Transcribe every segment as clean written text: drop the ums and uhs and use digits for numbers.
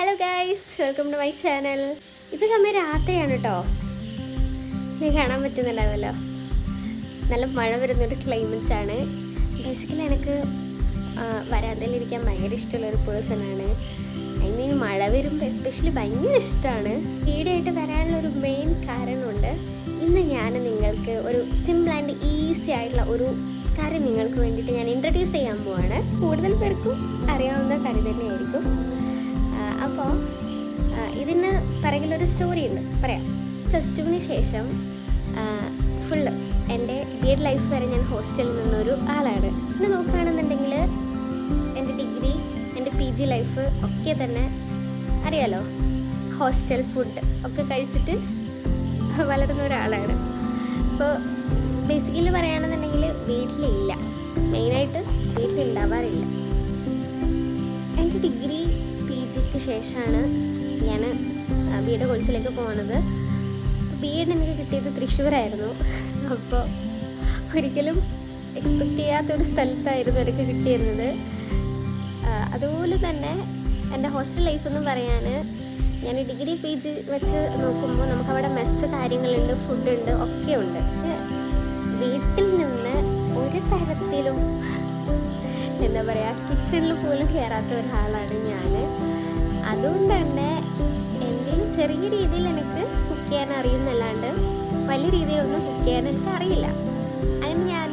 Hello guys, welcome to my channel. ഇപ്പോൾ സമയം രാത്രിയാണ് കേട്ടോ. നീ കാണാൻ പറ്റുന്നുണ്ടാവുമല്ലോ, നല്ല മഴ വരുന്നൊരു ക്ലൈമറ്റാണ്. ബേസിക്കലി എനിക്ക് വരാന്തയിലിരിക്കാൻ ഭയങ്കര ഇഷ്ടമുള്ളൊരു പേഴ്സണാണ്. മഴ വരുമ്പോൾ എസ്പെഷ്യലി ഭയങ്കര ഇഷ്ടമാണ്. വീഡിയോ ആയിട്ട് വരാനുള്ളൊരു മെയിൻ കാരണമുണ്ട്. ഇന്ന് ഞാൻ നിങ്ങൾക്ക് ഒരു സിമ്പിൾ ആൻഡ് ഈസി ആയിട്ടുള്ള ഒരു കറി നിങ്ങൾക്ക് വേണ്ടിയിട്ട് ഞാൻ ഇൻട്രൊഡ്യൂസ് ചെയ്യാൻ പോവാണ്. കൂടുതൽ പേർക്കും അറിയാവുന്ന കറി തന്നെയായിരിക്കും. അപ്പോൾ ഇതിന് പിറകിലൊരു സ്റ്റോറി ഉണ്ട്, പറയാം. പ്ലസ് ടുവിന് ശേഷം ഫുള്ള് എൻ്റെ ബി.എഡ് ലൈഫ് വരെ ഞാൻ ഹോസ്റ്റലിൽ നിന്നൊരു ആളാണ്. ഇന്ന് നോക്കുകയാണെന്നുണ്ടെങ്കിൽ എൻ്റെ ഡിഗ്രി, എൻ്റെ PG ലൈഫ് ഒക്കെ തന്നെ അറിയാലോ, ഹോസ്റ്റൽ ഫുഡ് ഒക്കെ കഴിച്ചിട്ട് വളർന്ന ഒരാളാണ്. അപ്പോൾ ബേസിക്കലി പറയുകയാണെന്നുണ്ടെങ്കിൽ വീട്ടിലില്ല, മെയിനായിട്ട് വീട്ടിലുണ്ടാവാറില്ല. എൻ്റെ ഡിഗ്രി PGക്ക് ശേഷമാണ് ഞാൻ B.Ed കോഴ്സിലേക്ക് പോകുന്നത്. B.Ed എനിക്ക് കിട്ടിയത് തൃശ്ശൂരായിരുന്നു. അപ്പോൾ ഒരിക്കലും എക്സ്പെക്റ്റ് ചെയ്യാത്തൊരു സ്ഥലത്തായിരുന്നു എനിക്ക് കിട്ടിയിരുന്നത്. അതുപോലെ തന്നെ എൻ്റെ ഹോസ്റ്റൽ ലൈഫ് എന്ന് പറയാൻ, ഞാൻ ഡിഗ്രി PG വെച്ച് നോക്കുമ്പോൾ നമുക്കവിടെ മെസ്സ് കാര്യങ്ങളുണ്ട്, ഫുഡുണ്ട്, ഒക്കെ ഉണ്ട്. വീട്ടിൽ നിന്ന് ഒരു തരത്തിലും എന്താ പറയുക, കിച്ചണിൽ പോലും കയറാത്ത ഒരാളാണ് ഞാൻ. അതുകൊണ്ട് തന്നെ എന്തെങ്കിലും ചെറിയ രീതിയിൽ എനിക്ക് കുക്ക് ചെയ്യാൻ അറിയുന്നല്ലാണ്ട് വലിയ രീതിയിലൊന്നും കുക്ക് ചെയ്യാൻ എനിക്ക് അറിയില്ല. അങ്ങനെ ഞാൻ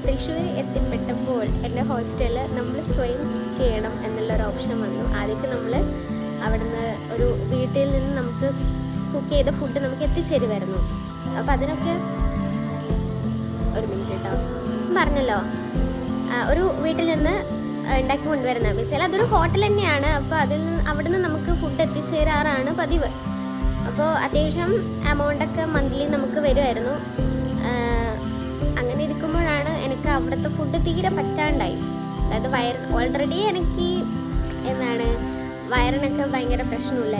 തൃശ്ശൂർ എത്തിപ്പെട്ടപ്പോൾ എൻ്റെ ഹോസ്റ്റലിൽ നമ്മൾ സ്വയം കുക്ക് ചെയ്യണം എന്നുള്ളൊരു ഓപ്ഷൻ വന്നു. ആദ്യമൊക്കെ നമ്മൾ അവിടുന്ന് ഒരു വീട്ടിൽ നിന്ന് നമുക്ക് കുക്ക് ചെയ്ത ഫുഡ് നമുക്ക് എത്തിച്ചേരുമായിരുന്നു. അപ്പോൾ അതിനൊക്കെ ഒരു മിനിറ്റ് കേട്ടോ, പറഞ്ഞല്ലോ, ഒരു വീട്ടിൽ നിന്ന് ഉണ്ടാക്കി കൊണ്ടുവരുന്നത്. ബേസിക്കലി അതൊരു ഹോട്ടൽ തന്നെയാണ്. അപ്പോൾ അവിടുന്ന് നമുക്ക് ഫുഡ് എത്തിച്ചേരാറാണ് പതിവ്. അപ്പോൾ അത്യാവശ്യം എമൗണ്ടൊക്കെ മന്ത്ലി നമുക്ക് വരുമായിരുന്നു. അങ്ങനെ ഇരിക്കുമ്പോഴാണ് എനിക്ക് അവിടുത്തെ ഫുഡ് തീരെ പറ്റാണ്ടായി. അതായത് ഓൾറെഡി എനിക്ക് വയറിനൊക്കെ ഭയങ്കര പ്രശ്നമുള്ള,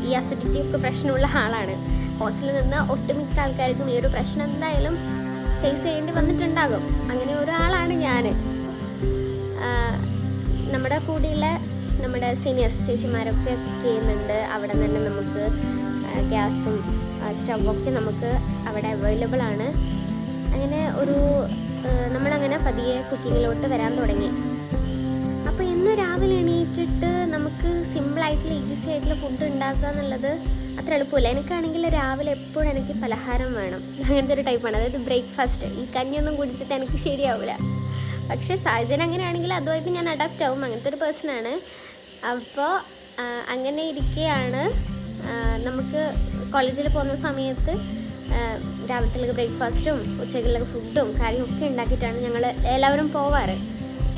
ഈ അസിഡിറ്റി ഒക്കെ പ്രശ്നമുള്ള ആളാണ്. ഹോസ്റ്റലിൽ നിന്ന് ഒട്ടുമിക്ക ആൾക്കാർക്കും ഈ ഒരു പ്രശ്നം എന്തായാലും ഫേസ് ചെയ്യേണ്ടി വന്നിട്ടുണ്ടാകും. അങ്ങനെ ഒരാളാണ് ഞാൻ. നമ്മുടെ കൂടെയുള്ള നമ്മുടെ സീനിയേഴ്സ് ചേച്ചിമാരൊക്കെ കുക്ക് ചെയ്യുന്നുണ്ട്. അവിടെ തന്നെ നമുക്ക് ഗ്യാസും സ്റ്റവൊക്കെ നമുക്ക് അവിടെ അവൈലബിൾ ആണ്. അങ്ങനെ നമ്മളങ്ങനെ പതിയെ കുക്കിങ്ങിലോട്ട് വരാൻ തുടങ്ങി. അപ്പോൾ ഇന്ന് രാവിലെ എണീറ്റിട്ട് നമുക്ക് സിമ്പിളായിട്ടുള്ള ഈസി ആയിട്ടുള്ള ഫുഡ് ഉണ്ടാക്കുക എന്നുള്ളത് അത്ര എളുപ്പമില്ല. എനിക്കാണെങ്കിൽ രാവിലെ എപ്പോഴും എനിക്ക് പലഹാരം വേണം, അങ്ങനത്തെ ഒരു ടൈപ്പാണ്. അതായത് ബ്രേക്ക്ഫാസ്റ്റ്, ഈ കഞ്ഞിയൊന്നും കുടിച്ചിട്ട് എനിക്ക് ശരിയാവില്ല. പക്ഷേ സാഹചര്യം അങ്ങനെയാണെങ്കിൽ അതുമായിട്ട് ഞാൻ അഡാപ്റ്റ് ആവും, അങ്ങനത്തെ ഒരു പേഴ്സണാണ്. അപ്പോൾ അങ്ങനെ ഇരിക്കുകയാണ് നമുക്ക് കോളേജിൽ പോകുന്ന സമയത്ത് രാവിലത്തേക്ക് ബ്രേക്ക്ഫാസ്റ്റും ഉച്ചയ്ക്കുള്ള ഫുഡും കാര്യവും ഒക്കെ ഉണ്ടാക്കിയിട്ടാണ് ഞങ്ങൾ എല്ലാവരും പോവാറ്.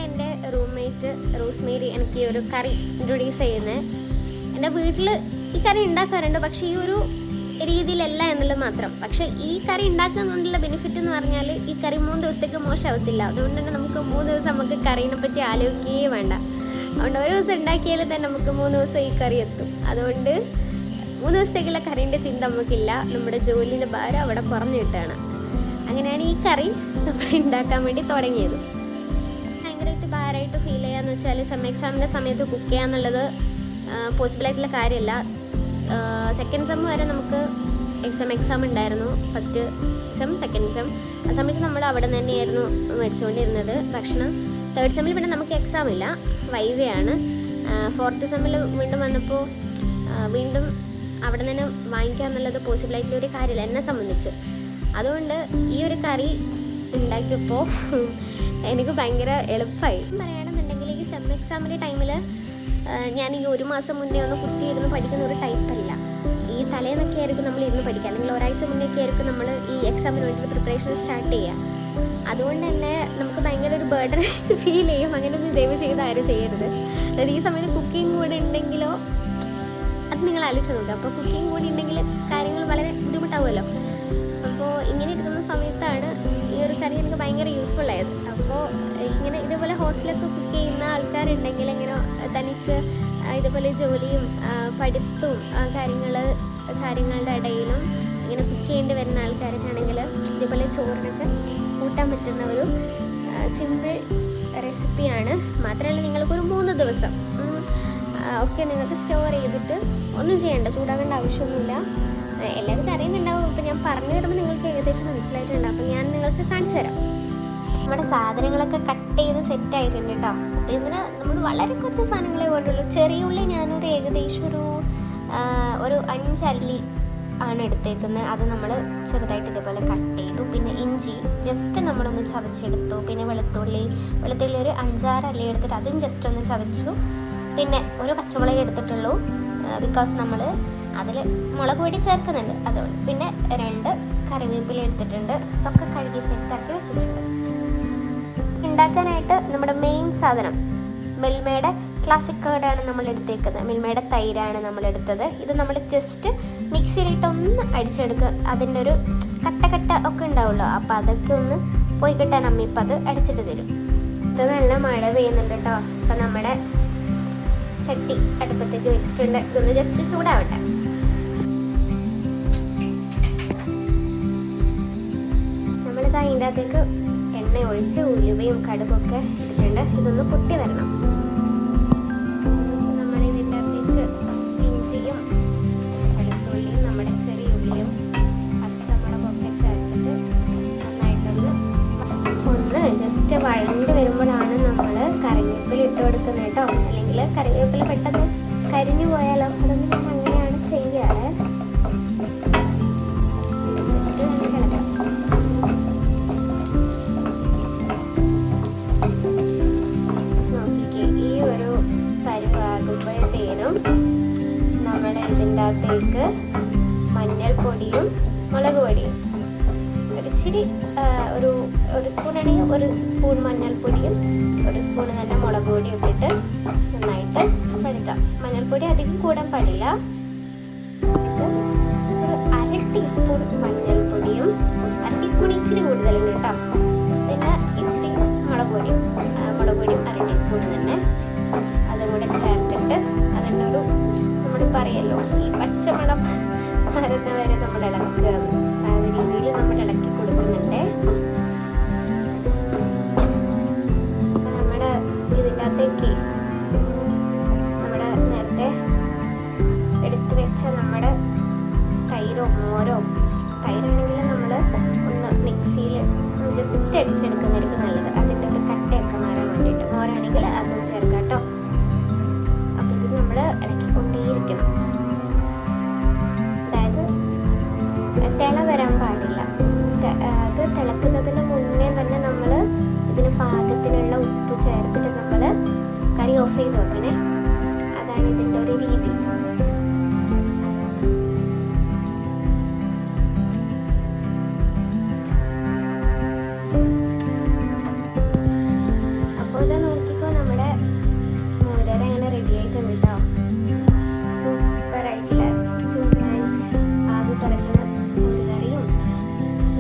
എൻ്റെ റൂംമേറ്റ് റോസ്മേരി എനിക്ക് ഈ ഒരു കറി ഇൻട്രൊഡ്യൂസ് ചെയ്യുന്നത്. എൻ്റെ വീട്ടിൽ ഈ കറി ഉണ്ടാക്കാറുണ്ട്, പക്ഷേ ഈ ഒരു രീതിയിലല്ല എന്നുള്ളത് മാത്രം. പക്ഷേ ഈ കറി ഉണ്ടാക്കുന്നതുകൊണ്ടുള്ള ബെനിഫിറ്റ് എന്ന് പറഞ്ഞാൽ ഈ കറി 3 ദിവസത്തേക്ക് മോശമാവത്തില്ല. അതുകൊണ്ട് തന്നെ നമുക്ക് 3 ദിവസം നമുക്ക് കറീനെ പറ്റി ആലോചിക്കുകയേ വേണ്ട. അതുകൊണ്ട് ഒരു ദിവസം ഉണ്ടാക്കിയാൽ തന്നെ നമുക്ക് 3 ദിവസം ഈ കറി എത്തും. അതുകൊണ്ട് 3 ദിവസത്തേക്കുള്ള കറീൻ്റെ ചിന്ത നമുക്കില്ല. നമ്മുടെ ജോലിൻ്റെ ഭാരം അവിടെ കുറഞ്ഞു കിട്ടുകയാണ്. അങ്ങനെയാണ് ഈ കറി നമ്മൾ ഉണ്ടാക്കാൻ വേണ്ടി തുടങ്ങിയത്. ഭയങ്കരമായിട്ട് ഭാരമായിട്ട് ഫീൽ ചെയ്യാന്ന് വെച്ചാൽ എക്സാമിൻ്റെ സമയത്ത് കുക്ക് ചെയ്യുക എന്നുള്ളത് പോസിബിളായിട്ടുള്ള കാര്യമല്ല. സെക്കൻഡ് സെം വരെ നമുക്ക് എക്സാം ഉണ്ടായിരുന്നു. First sem, second sem. ആ സമയത്ത് നമ്മൾ അവിടെ തന്നെയായിരുന്നു മേടിച്ചുകൊണ്ടിരുന്നത് ഭക്ഷണം. തേർഡ് സെമ്മിൽ പിന്നെ നമുക്ക് എക്സാം ഇല്ല, വൈവയാണ്. ഫോർത്ത് സെമ്മിൽ വീണ്ടും വന്നപ്പോൾ വീണ്ടും അവിടെ തന്നെ വാങ്ങിക്കുക എന്നുള്ളത് പോസിബിളായിട്ടുള്ള ഒരു കാര്യമില്ല എന്നെ സംബന്ധിച്ച്. അതുകൊണ്ട് ഈ ഒരു കറി ഉണ്ടാക്കിയപ്പോൾ എനിക്ക് ഭയങ്കര എളുപ്പമായി. പറയുകയാണെന്നുണ്ടെങ്കിൽ ഈ സെം എക്സാമിൻ്റെ ടൈമിൽ ഞാൻ ഈ 1 മാസം മുന്നേ ഒന്ന് കുത്തിയിരുന്ന് പഠിക്കുന്ന ഒരു ടൈപ്പല്ല. ഈ തലേന്നൊക്കെ ആയിരിക്കും നമ്മൾ ഇരുന്ന് പഠിക്കുക, അല്ലെങ്കിൽ ഒരാഴ്ച മുന്നേയൊക്കെ ആയിരിക്കും നമ്മൾ ഈ എക്സാമിന് വേണ്ടിയിട്ട് പ്രിപ്പറേഷൻ സ്റ്റാർട്ട് ചെയ്യുക. അതുകൊണ്ട് തന്നെ നമുക്ക് ഭയങ്കര ഒരു ബേർഡനായിട്ട് ഫീൽ ചെയ്യും. അങ്ങനെയൊന്നും ദയവ് ചെയ്ത് ആരും ചെയ്യരുത്. അതായത് ഈ സമയത്ത് കുക്കിംഗ് കൂടെ ഉണ്ടെങ്കിലോ അത് നിങ്ങൾ ആലോചിച്ച് നോക്കുക. അപ്പോൾ കുക്കിംഗ് കൂടി ഉണ്ടെങ്കിൽ കാര്യങ്ങൾ വളരെ ബുദ്ധിമുട്ടാവുമല്ലോ. അപ്പോൾ ഇങ്ങനെ ഇരിക്കുന്ന സമയത്താണ് ഈ ഒരു കറി എനിക്ക് ഭയങ്കര യൂസ്ഫുൾ ആയത്. അപ്പോൾ ഇങ്ങനെ ഇതുപോലെ ഹോസ്റ്റലൊക്കെ കുക്ക് ചെയ്യുന്ന ആൾക്കാരുണ്ടെങ്കിൽ, ഇങ്ങനെ തനിച്ച് ഇതുപോലെ ജോലിയും പഠിത്തവും കാര്യങ്ങളുടെ ഇടയിലും ഇങ്ങനെ കുക്ക് ചെയ്യേണ്ടി വരുന്ന ആൾക്കാർക്കാണെങ്കിൽ ഇതുപോലെ ചോറിനൊക്കെ കൂട്ടാൻ പറ്റുന്ന ഒരു സിമ്പിൾ റെസിപ്പിയാണ്. മാത്രമല്ല നിങ്ങൾക്കൊരു 3 ദിവസം ഒക്കെ നിങ്ങൾക്ക് സ്റ്റോർ ചെയ്തിട്ട് ഒന്നും ചെയ്യണ്ട, ചൂടാക്കേണ്ട ആവശ്യമൊന്നുമില്ല. എല്ലാവരും അറിയുന്നുണ്ടാവും. ഇപ്പം ഞാൻ പറഞ്ഞു തരുമ്പോൾ നിങ്ങൾക്ക് ഏകദേശം മനസ്സിലായിട്ടുണ്ട്. അപ്പം ഞാൻ നിങ്ങൾക്ക് കാണിച്ചു തരാം. നമ്മുടെ സാധനങ്ങളൊക്കെ കട്ട് ചെയ്ത് സെറ്റ് ആയിട്ടുണ്ട് കേട്ടോ. അപ്പോൾ ഇതിന് നമ്മൾ വളരെ കുറച്ച് സാധനങ്ങളെ വേണ്ടുള്ളൂ. ചെറിയ ഉള്ളി ഞാനൊരു ഏകദേശം ഒരു 5 അല്ലി ആണ് എടുത്തേക്കുന്നത്. അത് നമ്മൾ ചെറുതായിട്ട് ഇതേപോലെ കട്ട് ചെയ്തു. പിന്നെ ഇഞ്ചി ജസ്റ്റ് നമ്മളൊന്ന് ചതച്ചെടുത്തു. പിന്നെ വെളുത്തുള്ളി ഒരു 5-6 അല്ലി എടുത്തിട്ട് അതും ജസ്റ്റ് ഒന്ന് ചതച്ചു. പിന്നെ ഒരു പച്ചമുളക് എടുത്തിട്ടുള്ളൂ, ബിക്കോസ് നമ്മൾ അതിൽ മുളക് പൊടി ചേർക്കുന്നുണ്ട് അതുകൊണ്ട്. പിന്നെ 2 കറിവേപ്പില എടുത്തിട്ടുണ്ട്. ഇതൊക്കെ കഴുകി സെറ്റാക്കി വെച്ചിട്ടുണ്ട്. ഉണ്ടാക്കാനായിട്ട് നമ്മുടെ മെയിൻ സാധനം മിൽമയുടെ ക്ലാസിക് കേർഡാണ് നമ്മൾ എടുത്തേക്കുന്നത്. മിൽമയുടെ തൈരാണ് നമ്മൾ എടുത്തത്. ഇത് നമ്മൾ ജസ്റ്റ് മിക്സിയിലിട്ടൊന്ന് അടിച്ചെടുക്കുക. അതിൻ്റെ ഒരു കട്ട ഒക്കെ ഉണ്ടാവുമല്ലോ, അപ്പോൾ അതൊക്കെ ഒന്ന് പോയി കിട്ടാൻ അമ്മ ഇപ്പം അത് അടിച്ചിട്ട് തരും. ഇത് നല്ല മഴ പെയ്യുന്നുണ്ട് കേട്ടോ. അപ്പം നമ്മുടെ ചട്ടി അടുപ്പത്തേക്ക് വെച്ചിട്ടുണ്ട്. ഇതൊന്ന് ജസ്റ്റ് ചൂടാവട്ടെ. നമ്മളിത് അതിൻ്റെ അകത്തേക്ക് എണ്ണ ഒഴിച്ച് ഉലുവയും കടുകൊക്കെ ഇട്ടിട്ടുണ്ട്. ഇതൊന്ന് പൊട്ടി വരണം. നമ്മൾ ഇതിൻ്റെ അകത്തേക്ക് ഇഞ്ചിയും വെളുത്തുള്ളിയും നമ്മുടെ ചെറിയ ഉള്ളിയും പച്ചമുളകൊക്കെ ചേർത്തിട്ട് നന്നായിട്ടൊന്ന് ജസ്റ്റ് വഴണ്ട് വരുമ്പോഴാണ് നമ്മൾ കറിവേപ്പില ഇട്ട് കൊടുക്കുന്നത് കേട്ടോ. അല്ലെങ്കിൽ കറിവേപ്പില പെട്ടെന്ന് കരിഞ്ഞു പോയാലോ, അതൊന്നും നമ്മൾ അങ്ങനെയാണ് ചെയ്യാറ്. ഇതിൻ്റെ അകത്തേക്ക് മഞ്ഞൾപ്പൊടിയും മുളക് പൊടിയും ഇച്ചിരി ഒരു സ്പൂണാണെങ്കിൽ 1 സ്പൂൺ മഞ്ഞൾപ്പൊടിയും 1 സ്പൂൺ തന്നെ മുളക് പൊടിയും ഇട്ടിട്ട് നന്നായിട്ട് വഴറ്റാം. മഞ്ഞൾപ്പൊടി അധികം കൂടാൻ പാടില്ല. ഒരു 1/2 ടീസ്പൂൺ മഞ്ഞൾപ്പൊടിയും 1/2 ടീസ്പൂൺ ഇച്ചിരി കൂടുതലുണ്ട് കേട്ടോ. പിന്നെ ഇച്ചിരി മുളക് പൊടിയും 1/2 ടീസ്പൂൺ തന്നെ അതും കൂടെ ചേർത്തിട്ട് അതിൻ്റെ നമ്മൾ പറയല്ലോ ഈ പച്ചമണം വരുന്നവരെ നമ്മൾ ഇളക്കുക. ആ ഒരു രീതിയിൽ നമ്മൾ ഇളക്കി കൊടുക്കുന്നുണ്ട്. നമ്മുടെ ഇതിൻ്റെ അകത്തേക്ക് നമ്മുടെ നേരത്തെ എടുത്തു വെച്ച നമ്മുടെ തൈരോ മോരോ, തൈരാണെങ്കിൽ നമ്മൾ ഒന്ന് മിക്സിയിൽ ജസ്റ്റ് അടിച്ചെടുക്കുന്നതായിരിക്കും നല്ലത്. അതിൻ്റെ ഒരു കട്ടയൊക്കെ മാറാൻ വേണ്ടിയിട്ട്. മോരാണെങ്കിൽ അതും ചേർക്കാം കേട്ടോ. അപ്പം ഇത് നമ്മൾ ഇളക്കിക്കൊണ്ടേയിരിക്കണം. അതായത് തിള വരാൻ പാടില്ല. അത് തിളക്കുന്നതിന് മുന്നേ തന്നെ നമ്മൾ ഇതിന് പാകത്തിനുള്ള ഉപ്പ് ചേർത്തിട്ട് നമ്മൾ കറി ഓഫ് ചെയ്ത് വെക്കണേ. അതാണ് ഇതിൻ്റെ ഒരു രീതി. അപ്പോൾ ഇത് നോക്കിക്കോ, നമ്മുടെ മോരര അങ്ങനെ റെഡി ആയിട്ടുണ്ട് കേട്ടോ. സൂപ്പറായിട്ടുള്ള ആവി പറക്കുന്ന മോരുകറിയും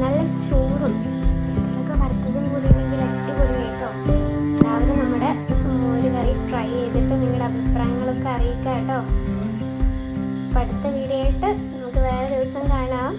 നല്ല ചൂടും ഇതിലൊക്കെ വറുത്തതും കൂടി ഉണ്ടെങ്കിൽ അടിപൊളി കേട്ടോ. എല്ലാവരും നമ്മുടെ മോരുകറി ട്രൈ ചെയ്തിട്ട് നിങ്ങളുടെ അഭിപ്രായങ്ങളൊക്കെ അറിയിക്കാം കേട്ടോ. അപ്പം അടുത്ത വീഡിയോ ആയിട്ട് നമുക്ക് വേറെ ദിവസം കാണാം.